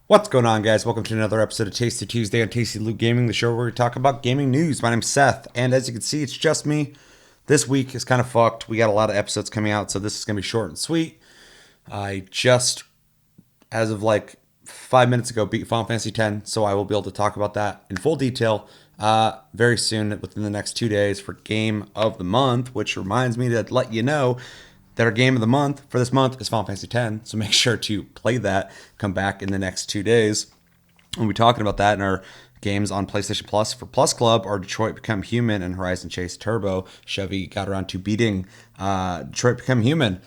What's going on, guys? Welcome to another episode of Tasty Tuesday on Tasty Loot Gaming, the show where we talk about gaming news. My name's Seth, and as you can see, it's just me. This week is kind of fucked. We got a lot of episodes coming out, so this is going to be short and sweet. I just, as of like 5 minutes ago, beat Final Fantasy X, so I will be able to talk about that in full detail very soon, within the next 2 days, for Game of the Month, which reminds me to let you know that our game of the month for this month is Final Fantasy X. So make sure to play that. Come back in the next 2 days. We'll be talking about that in our games on PlayStation Plus. For Plus Club are Detroit Become Human and Horizon Chase Turbo. Chevy got around to beating Detroit Become Human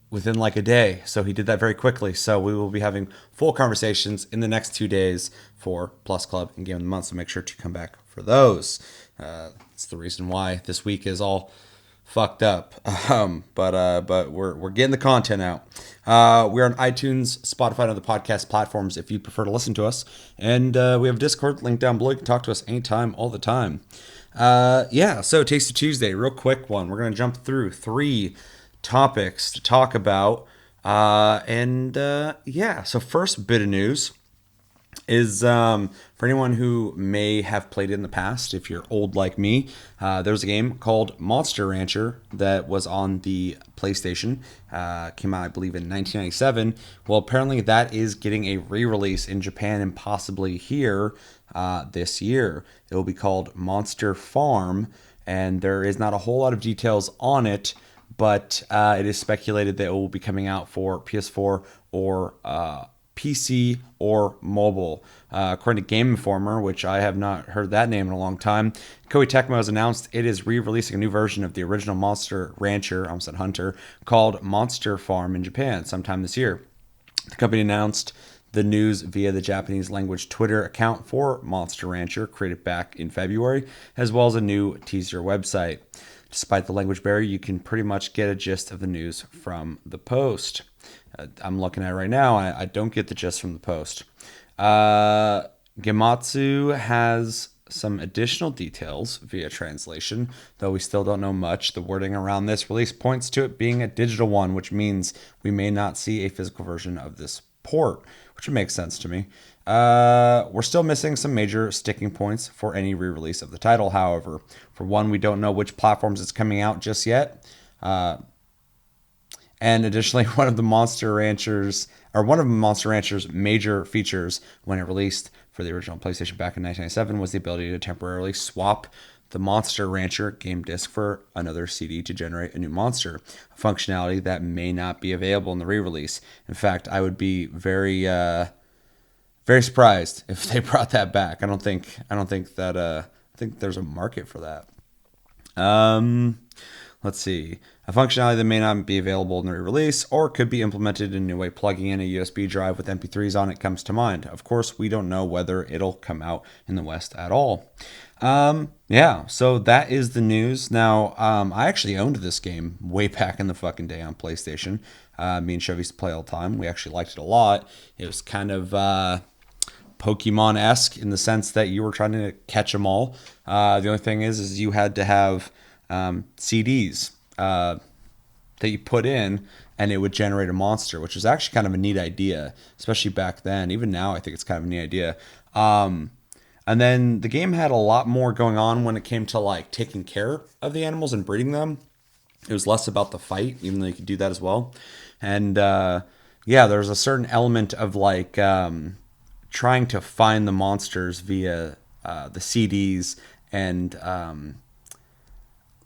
within like a day. So he did that very quickly. So we will be having full conversations in the next 2 days for Plus Club and Game of the Month. So make sure to come back for those. It's the reason why this week is all fucked up, but we're getting the content out. We're on iTunes, Spotify, and other podcast platforms if you prefer to listen to us, and we have a Discord link down below. You can talk to us anytime, all the time. So Tasty Tuesday, real quick one. We're gonna jump through 3 topics to talk about, So first bit of news is for anyone who may have played it in the past. If you're old like me, there's a game called Monster Rancher that was on the PlayStation. Came out, I believe, in 1997. Well, apparently that is getting a re-release in Japan and possibly here this year. It will be called Monster Farm, and there is not a whole lot of details on it, but it is speculated that it will be coming out for PS4 or PC or mobile. According to Game Informer, which I have not heard that name in a long time, Koei Tecmo has announced it is re-releasing a new version of the original Monster Rancher, I almost said Hunter, called Monster Farm in Japan sometime this year. The company announced the news via the Japanese language Twitter account for Monster Rancher, created back in February, as well as a new teaser website. Despite the language barrier, you can pretty much get a gist of the news from the post. I'm looking at it right now. I don't get the gist from the post. Gematsu has some additional details via translation, though we still don't know much. The wording around this release points to it being a digital one, which means we may not see a physical version of this port, which makes sense to me. We're still missing some major sticking points for any re-release of the title, however. For one, we don't know which platforms it's coming out just yet. And additionally, one of Monster Rancher's major features when it released for the original PlayStation back in 1997 was the ability to temporarily swap the Monster Rancher game disc for another CD to generate a new monster, a functionality that may not be available in the re-release. In fact, I would be very surprised if they brought that back. I think there's a market for that. Let's see. A functionality that may not be available in the re-release or could be implemented in a new way. Plugging in a USB drive with MP3s on it comes to mind. Of course, we don't know whether it'll come out in the West at all. So that is the news. Now, I actually owned this game way back in the fucking day on PlayStation. Me and Chevy used to play all the time. We actually liked it a lot. It was kind of Pokemon-esque in the sense that you were trying to catch them all. The only thing is you had to have CDs that you put in, and it would generate a monster, which was actually kind of a neat idea, especially back then. Even now, I think it's kind of a neat idea. And then the game had a lot more going on when it came to like taking care of the animals and breeding them. It was less about the fight, even though you could do that as well. And there's a certain element of like trying to find the monsters via the CDs and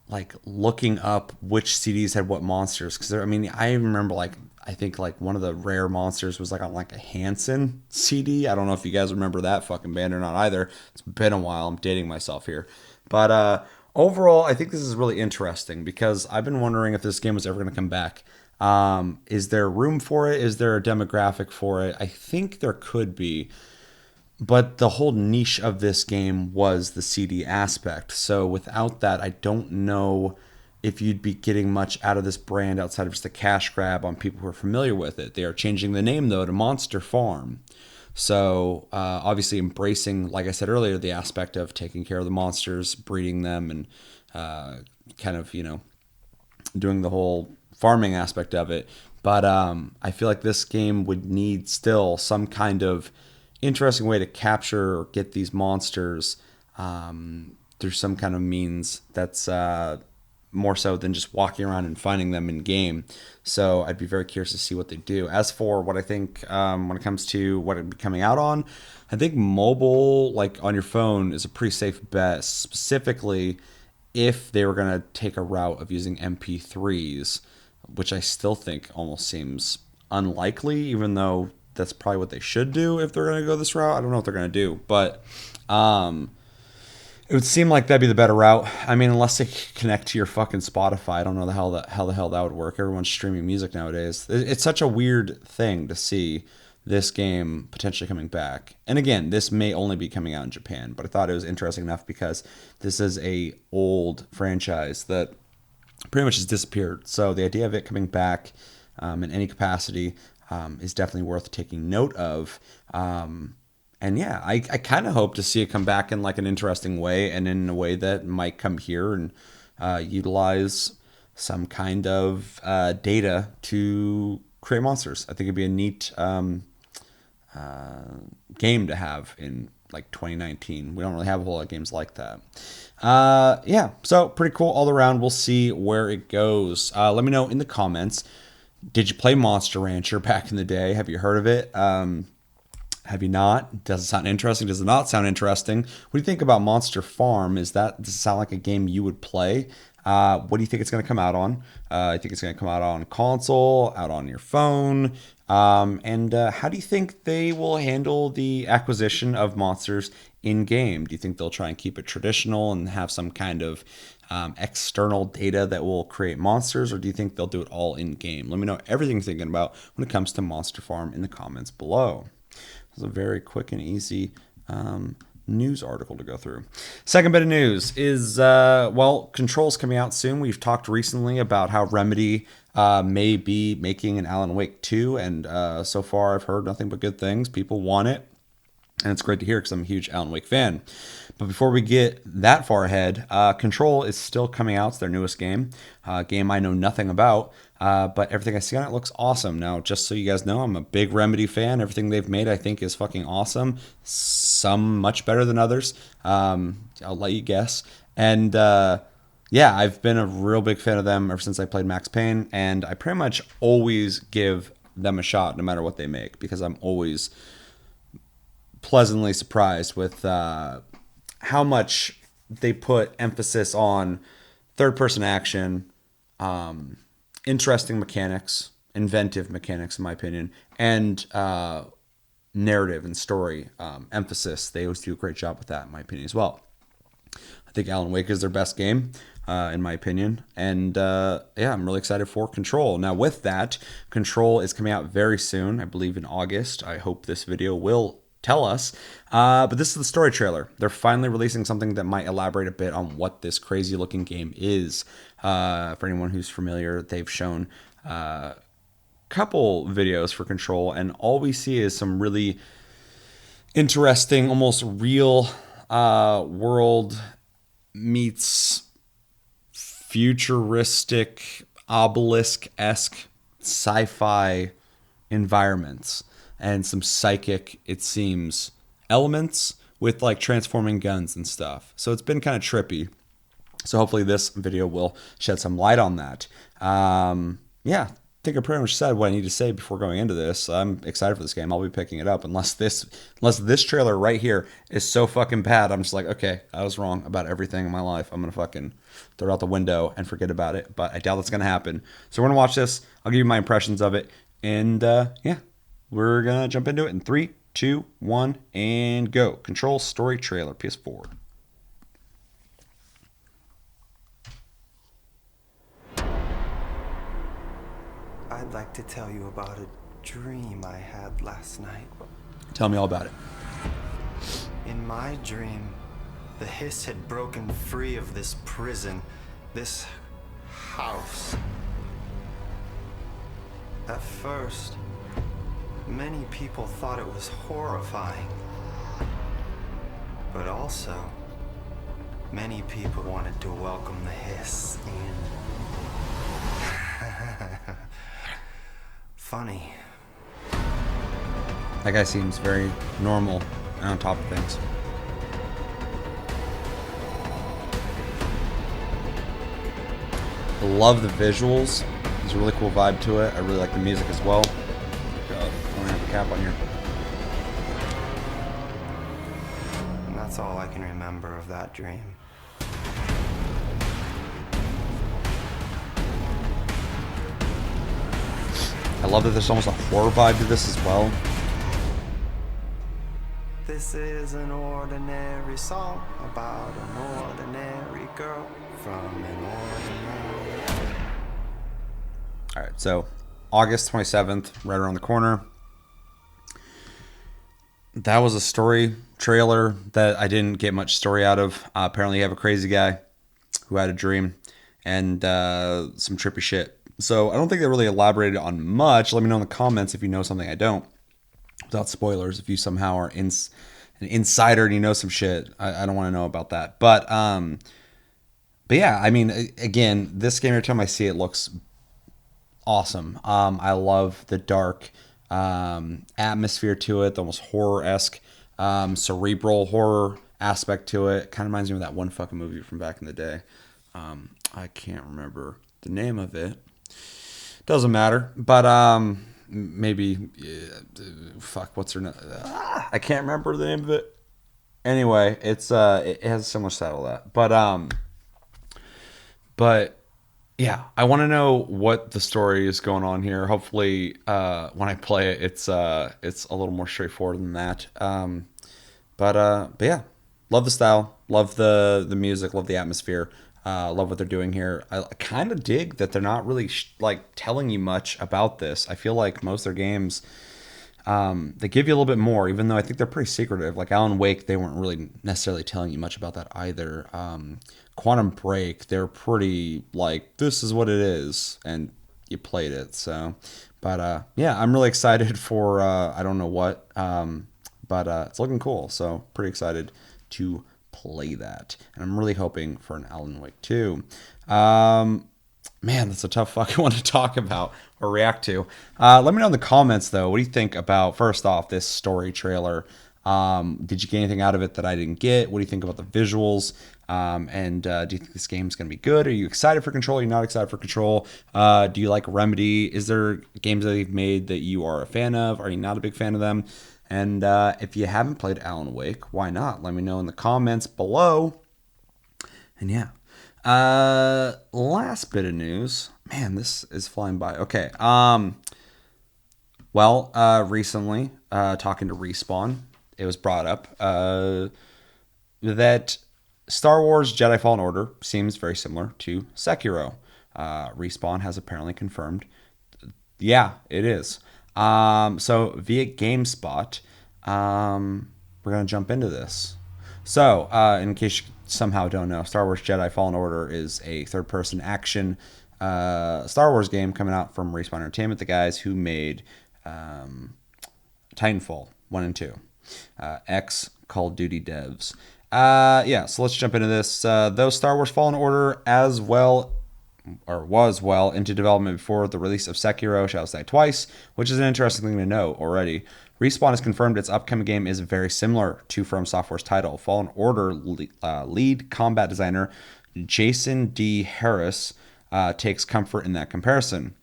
like looking up which CDs had what monsters. Because I remember I think one of the rare monsters was like on like a Hanson CD. I don't know if you guys remember that fucking band or not either. It's been a while. I'm dating myself here. But overall, I think this is really interesting because I've been wondering if this game was ever going to come back. Is there room for it? Is there a demographic for it? I think there could be. But the whole niche of this game was the CD aspect. So without that, I don't know if you'd be getting much out of this brand outside of just a cash grab on people who are familiar with it. They are changing the name, though, to Monster Farm. So obviously embracing, like I said earlier, the aspect of taking care of the monsters, breeding them, and kind of, doing the whole farming aspect of it. But I feel like this game would need still some kind of interesting way to capture or get these monsters through some kind of means that's more so than just walking around and finding them in game. So I'd be very curious to see what they do. As for what I think when it comes to what it'd be coming out on, I think mobile, like on your phone, is a pretty safe bet, specifically if they were going to take a route of using MP3s, which I still think almost seems unlikely, even though that's probably what they should do if they're going to go this route. I don't know what they're going to do, but it would seem like that'd be the better route. I mean, unless they connect to your fucking Spotify, I don't know how the hell that would work. Everyone's streaming music nowadays. It's such a weird thing to see this game potentially coming back. And again, this may only be coming out in Japan, but I thought it was interesting enough because this is a old franchise that pretty much has disappeared. So the idea of it coming back in any capacity is definitely worth taking note of. And yeah, I kind of hope to see it come back in like an interesting way and in a way that might come here and utilize some kind of data to create monsters. I think it'd be a neat game to have in like 2019. We don't really have a whole lot of games like that. Yeah, so pretty cool all around. We'll see where it goes. Let me know in the comments. Did you play Monster Rancher back in the day? Have you heard of it? Have you not? Does it sound interesting? Does it not sound interesting? What do you think about Monster Farm? Does it sound like a game you would play? What do you think it's going to come out on? I think it's going to come out on console, out on your phone. And how do you think they will handle the acquisition of monsters in game? Do you think they'll try and keep it traditional and have some kind of external data that will create monsters, or do you think they'll do it all in game? Let me know everything you're thinking about when it comes to Monster Farm in the comments below. It's a very quick and easy news article to go through. Second bit of news is, Control's coming out soon. We've talked recently about how Remedy may be making an Alan Wake 2, and so far I've heard nothing but good things. People want it, and it's great to hear because I'm a huge Alan Wake fan. But before we get that far ahead, Control is still coming out. It's their newest game, a game I know nothing about. But everything I see on it looks awesome. Now, just so you guys know, I'm a big Remedy fan. Everything they've made, I think, is fucking awesome. Some much better than others. I'll let you guess. And yeah, I've been a real big fan of them ever since I played Max Payne. And I pretty much always give them a shot no matter what they make, because I'm always pleasantly surprised with how much they put emphasis on third-person action, interesting mechanics, inventive mechanics, in my opinion, and narrative and story emphasis. They always do a great job with that, in my opinion, as well. I think Alan Wake is their best game, in my opinion. And yeah, I'm really excited for Control. Now, with that, Control is coming out very soon, I believe in August. I hope this video will tell us. But this is the story trailer. They're finally releasing something that might elaborate a bit on what this crazy looking game is. For anyone who's familiar, they've shown a couple videos for Control, and all we see is some really interesting, almost real world meets futuristic, obelisk-esque sci-fi environments. And some psychic, it seems, elements with like transforming guns and stuff. So it's been kind of trippy. So hopefully this video will shed some light on that. Yeah, I think I pretty much said what I need to say before going into this. I'm excited for this game. I'll be picking it up unless this trailer right here is so fucking bad. I'm just like, okay, I was wrong about everything in my life. I'm gonna fucking throw it out the window and forget about it. But I doubt that's gonna happen. So we're gonna watch this. I'll give you my impressions of it, and yeah. We're going to jump into it in 3, 2, 1, and go. Control story trailer, PS4. I'd like to tell you about a dream I had last night. Tell me all about it. In my dream, the hiss had broken free of this prison, this house. At first, many people thought it was horrifying. But also, many people wanted to welcome the hiss in. funny. That guy seems very normal and on top of things. I love the visuals. There's a really cool vibe to it. I really like the music as well. God, I don't have the cap on here. And that's all I can remember of that dream. I love that there's almost a horror vibe to this as well. This is an ordinary song about an ordinary girl from an ordinary... All right, so August 27th, right around the corner. That was a story trailer that I didn't get much story out of. Apparently you have a crazy guy who had a dream and some trippy shit. So I don't think they really elaborated on much. Let me know in the comments if you know something I don't. Without spoilers, if you somehow are an insider and you know some shit, I don't want to know about that. But yeah, I mean, again, this game, every time I see it, looks awesome. I love the dark atmosphere to it, the almost horror-esque, cerebral horror aspect to it. Kind of reminds me of that one fucking movie from back in the day. I can't remember the name of it. Doesn't matter, but maybe what's her name? I can't remember the name of it. Anyway, it has a similar style to that, but yeah, I want to know what the story is going on here. Hopefully, when I play it, it's a little more straightforward than that. But yeah, love the style, love the music, love the atmosphere. Love what they're doing here. I kind of dig that they're not really telling you much about this. I feel like most of their games, they give you a little bit more, even though I think they're pretty secretive. Like Alan Wake, they weren't really necessarily telling you much about that either. Quantum Break, they're pretty like, this is what it is, and you played it. So, but yeah, I'm really excited for I don't know what, but it's looking cool. So pretty excited to play that, and I'm really hoping for an Alan Wake 2. Man, that's a tough fucking one to talk about or react to. Let me know in the comments though, what do you think about, first off, this story trailer? Did you get anything out of it that I didn't get? What do you think about the visuals? And do you think this game's gonna be good? Are you excited for Control? Are you not excited for Control? Do you like Remedy? Is there games that they've made that you are a fan of? Are you not a big fan of them? And if you haven't played Alan Wake, why not? Let me know in the comments below. And yeah. Last bit of news. Man, this is flying by. Okay. Recently, talking to Respawn, it was brought up that Star Wars Jedi Fallen Order seems very similar to Sekiro. Respawn has apparently confirmed. Yeah, it is. So via GameSpot, we're going to jump into this. So, in case you somehow don't know, Star Wars Jedi Fallen Order is a third-person action Star Wars game coming out from Respawn Entertainment, the guys who made Titanfall 1 and 2, ex Call of Duty devs. Yeah, so let's jump into this. Though Star Wars Fallen Order was well into development before the release of Sekiro, Shadows Die Twice, which is an interesting thing to know already. Respawn has confirmed its upcoming game is very similar to From Software's title. Fallen Order lead combat designer Jason D. Harris takes comfort in that comparison.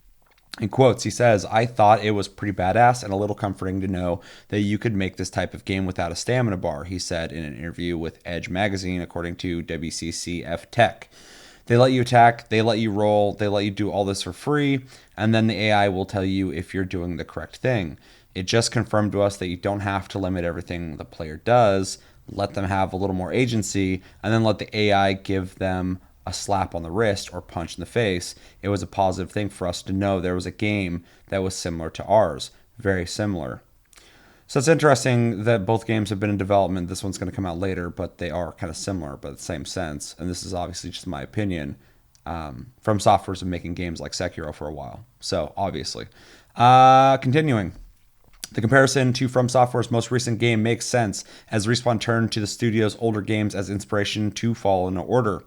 In quotes, he says, "I thought it was pretty badass and a little comforting to know that you could make this type of game without a stamina bar," he said in an interview with Edge Magazine, according to WCCF Tech. "They let you attack, they let you roll, they let you do all this for free, and then the AI will tell you if you're doing the correct thing. It just confirmed to us that you don't have to limit everything the player does, let them have a little more agency, and then let the AI give them a slap on the wrist or punch in the face. It was a positive thing for us to know there was a game that was similar to ours, very similar." So it's interesting that both games have been in development. This one's going to come out later, but they are kind of similar, but the same sense. And this is obviously just my opinion. From Software's been making games like Sekiro for a while. So obviously. Continuing. The comparison to From Software's most recent game makes sense as Respawn turned to the studio's older games as inspiration to Fallen Order.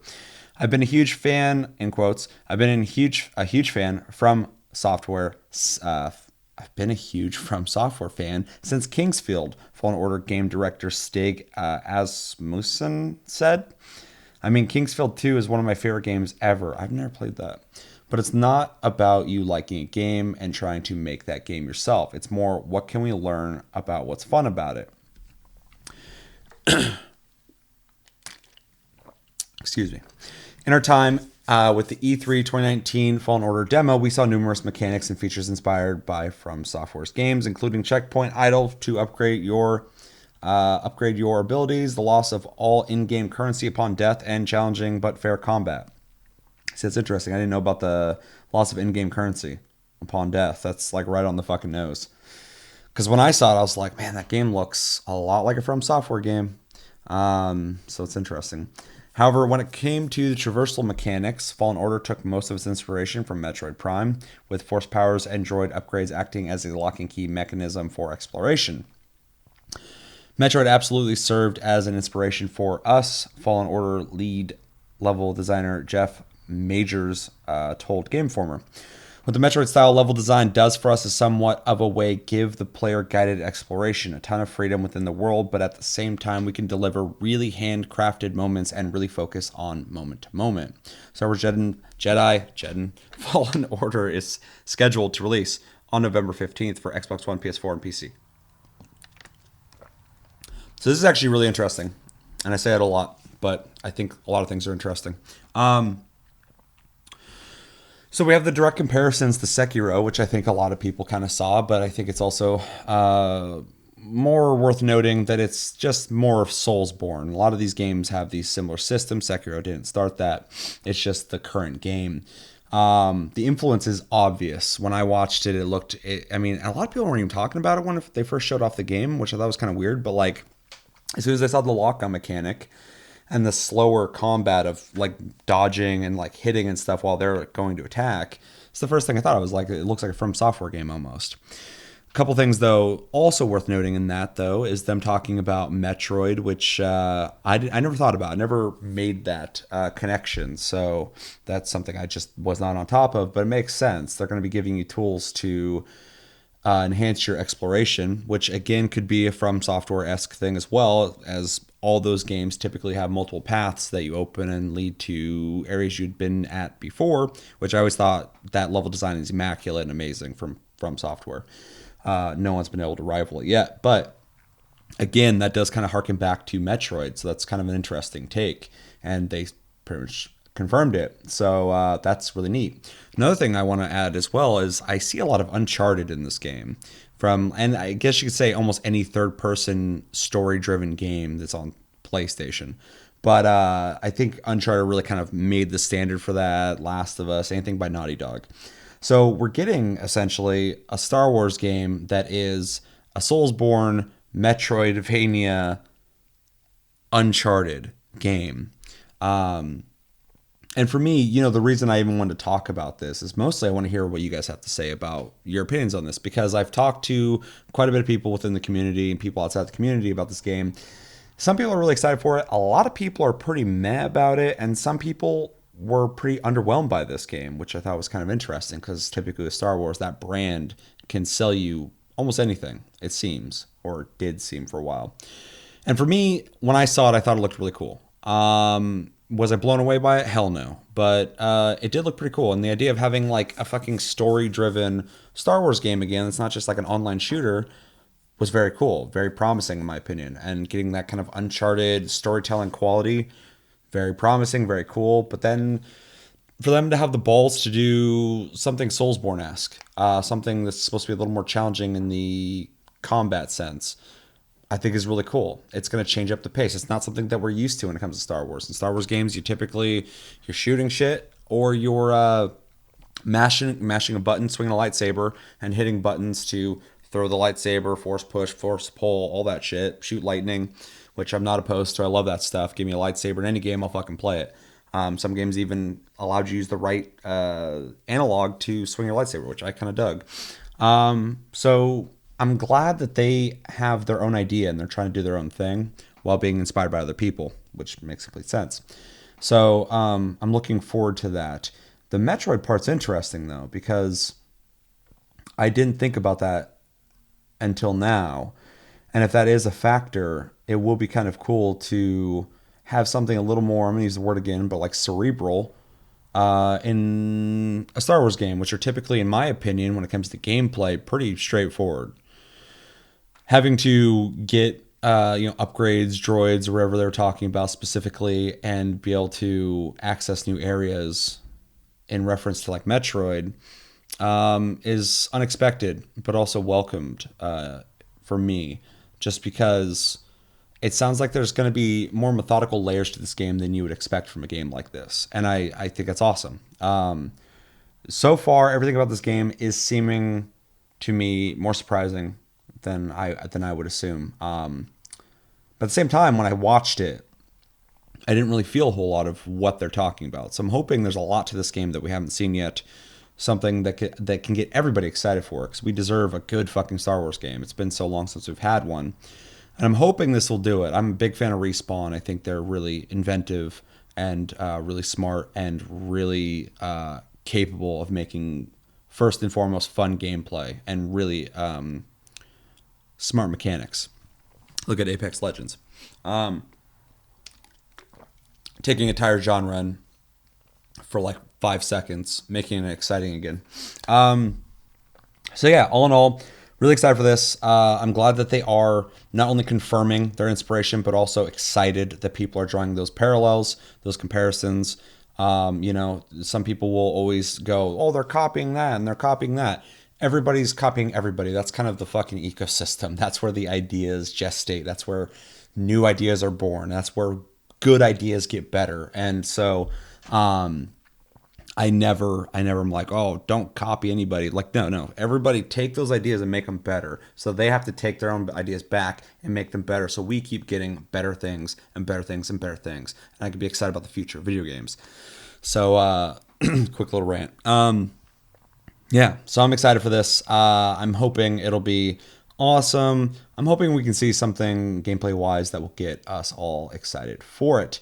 "I've been a huge fan," in quotes, a huge fan from Software I've been a huge From Software fan since Kingsfield, Fallen Order game director Stig Asmussen said. I mean, Kingsfield 2 is one of my favorite games ever. I've never played that. But it's not about you liking a game and trying to make that game yourself. It's more, what can we learn about what's fun about it? Excuse me. In our time with the E3 2019 Fallen Order demo, we saw numerous mechanics and features inspired by From Software's games, including checkpoint idle to upgrade your abilities, the loss of all in-game currency upon death, and challenging but fair combat. See, that's interesting. I didn't know about the loss of in-game currency upon death. That's like right on the fucking nose. Because when I saw it, I was like, man, that game looks a lot like a From Software game. So it's interesting. However, when it came to the traversal mechanics, Fallen Order took most of its inspiration from Metroid Prime, with force powers and droid upgrades acting as a lock and key mechanism for exploration. Metroid absolutely served as an inspiration for us, Fallen Order lead level designer Jeff Majors told Game Informer. What the Metroid style level design does for us is somewhat of a way give the player guided exploration, a ton of freedom within the world, but at the same time we can deliver really handcrafted moments and really focus on moment to moment. Star Wars Jedi Fallen Order is scheduled to release on November 15th for Xbox One, PS4, and PC. So this is actually really interesting, and I say it a lot, but I think a lot of things are interesting. So we have the direct comparisons to Sekiro, which I think a lot of people kind of saw, but I think it's also more worth noting that it's just more of Soulsborne. A lot of these games have these similar systems. Sekiro didn't start that. It's just the current game. The influence is obvious. When I watched it, I mean, a lot of people weren't even talking about it when they first showed off the game, which I thought was kind of weird, but like, as soon as I saw the lock-on mechanic and the slower combat of like dodging and like hitting and stuff while they're going to attack, it's the first thing I thought. I was like, it looks like a From Software game almost. A couple things though also worth noting in that though is them talking about Metroid, which I never thought about. I never made that connection. So that's something I just was not on top of, but it makes sense. They're going to be giving you tools to enhance your exploration, which again could be a From Software-esque thing as well, as all those games typically have multiple paths that you open and lead to areas you'd been at before, which I always thought that level design is immaculate and amazing from Software. No one's been able to rival it yet, but again, that does kind of harken back to Metroid, so that's kind of an interesting take, and they pretty much confirmed it. So that's really neat. Another thing I want to add as well is I see a lot of Uncharted in this game, and I guess you could say almost any third-person story-driven game that's on PlayStation. But I think Uncharted really kind of made the standard for that. Last of Us, anything by Naughty Dog. So we're getting essentially a Star Wars game that is a Soulsborne, Metroidvania, Uncharted game. And for me, the reason I even wanted to talk about this is mostly I want to hear what you guys have to say about your opinions on this, because I've talked to quite a bit of people within the community and people outside the community about this game. Some people are really excited for it. A lot of people are pretty meh about it. And some people were pretty underwhelmed by this game, which I thought was kind of interesting because typically with Star Wars, that brand can sell you almost anything, it seems, or did seem for a while. And for me, when I saw it, I thought it looked really cool. Was I blown away by it? Hell no. But it did look pretty cool. And the idea of having like a fucking story-driven Star Wars game again, it's not just like an online shooter, was very cool. Very promising in my opinion. And getting that kind of Uncharted storytelling quality, very promising, very cool. But then for them to have the balls to do something Soulsborne-esque, something that's supposed to be a little more challenging in the combat sense, I think is really cool. It's going to change up the pace. It's not something that we're used to when it comes to Star Wars. In Star Wars games, you're shooting shit or you're mashing a button, swinging a lightsaber, and hitting buttons to throw the lightsaber, force push, force pull, all that shit. Shoot lightning, which I'm not opposed to. I love that stuff. Give me a lightsaber in any game, I'll fucking play it. Some games even allowed you to use the right analog to swing your lightsaber, which I kind of dug. So I'm glad that they have their own idea and they're trying to do their own thing while being inspired by other people, which makes complete sense. So I'm looking forward to that. The Metroid part's interesting, though, because I didn't think about that until now. And if that is a factor, it will be kind of cool to have something a little more, I'm going to use the word again, but like cerebral in a Star Wars game, which are typically, in my opinion, when it comes to gameplay, pretty straightforward. Having to get upgrades, droids, or whatever they're talking about specifically, and be able to access new areas in reference to like Metroid is unexpected, but also welcomed for me, just because it sounds like there's going to be more methodical layers to this game than you would expect from a game like this. And I think that's awesome. So far, everything about this game is seeming to me more surprising than I would assume. But at the same time, when I watched it, I didn't really feel a whole lot of what they're talking about. So I'm hoping there's a lot to this game that we haven't seen yet. Something that can get everybody excited for it, because we deserve a good fucking Star Wars game. It's been so long since we've had one. And I'm hoping this will do it. I'm a big fan of Respawn. I think they're really inventive and really smart and really capable of making, first and foremost, fun gameplay and really smart mechanics. Look at Apex Legends. Taking a tired genre and for like 5 seconds, making it exciting again. So yeah, all in all, really excited for this. I'm glad that they are not only confirming their inspiration, but also excited that people are drawing those parallels, those comparisons. Some people will always go, oh, they're copying that and they're copying that. Everybody's copying everybody. That's kind of the fucking ecosystem. That's where the ideas gestate. That's where new ideas are born. That's where good ideas get better. And so, I never am like, oh, don't copy anybody. Like, no. Everybody take those ideas and make them better. So they have to take their own ideas back and make them better. So we keep getting better things and better things and better things. And I can be excited about the future of video games. So, quick little rant. Yeah, so I'm excited for this. I'm hoping it'll be awesome. I'm hoping we can see something gameplay-wise that will get us all excited for it.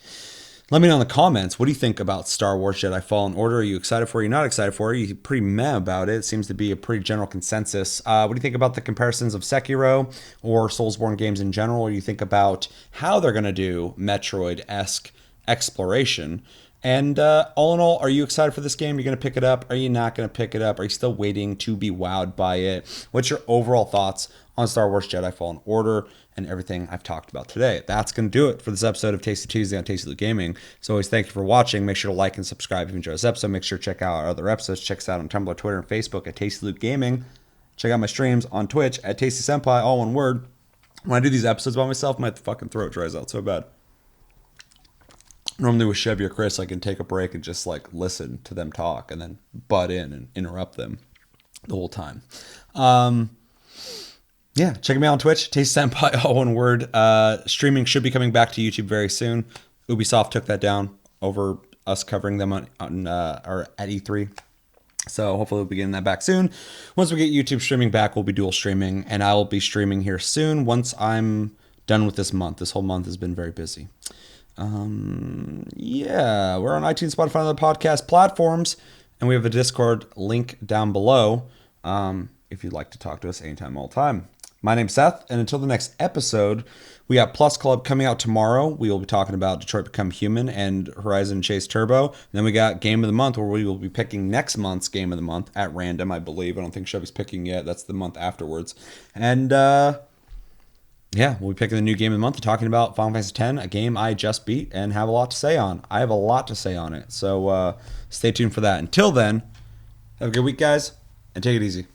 Let me know in the comments, what do you think about Star Wars Jedi Fallen Order? Are you excited for it? Are you not excited for it? Are you pretty meh about it? It seems to be a pretty general consensus. What do you think about the comparisons of Sekiro or Soulsborne games in general? What do you think about how they're going to do Metroid-esque exploration? And all in all, are you excited for this game? Are you going to pick it up? Are you not going to pick it up? Are you still waiting to be wowed by it? What's your overall thoughts on Star Wars Jedi Fallen Order and everything I've talked about today? That's going to do it for this episode of Tasty Tuesday on Tasty Loot Gaming. So always thank you for watching. Make sure to like and subscribe if you enjoyed this episode. Make sure to check out our other episodes. Check us out on Tumblr, Twitter, and Facebook at Tasty Loot Gaming. Check out my streams on Twitch at Tasty Senpai, all one word. When I do these episodes by myself, my fucking throat dries out so bad. Normally with Chevy or Chris, I can take a break and just like listen to them talk and then butt in and interrupt them the whole time. Yeah, check me out on Twitch, Taste Senpai, all one word. Streaming should be coming back to YouTube very soon. Ubisoft took that down over us covering them on or at E3. So hopefully we'll be getting that back soon. Once we get YouTube streaming back, we'll be dual streaming, and I'll be streaming here soon once I'm done with this month. This whole month has been very busy. Yeah, we're on iTunes, Spotify, and other podcast platforms, and we have a Discord link down below if you'd like to talk to us anytime, all the time. My name's Seth, and until the next episode, we got Plus Club coming out tomorrow. We will be talking about Detroit Become Human and Horizon Chase Turbo. And then we got Game of the Month, where we will be picking next month's Game of the Month at random, I believe. I don't think Chevy's picking yet. That's the month afterwards. And yeah, we'll be picking the new Game of the Month and talking about Final Fantasy X, a game I just beat and have a lot to say on. I have a lot to say on it. So stay tuned for that. Until then, have a good week, guys, and take it easy.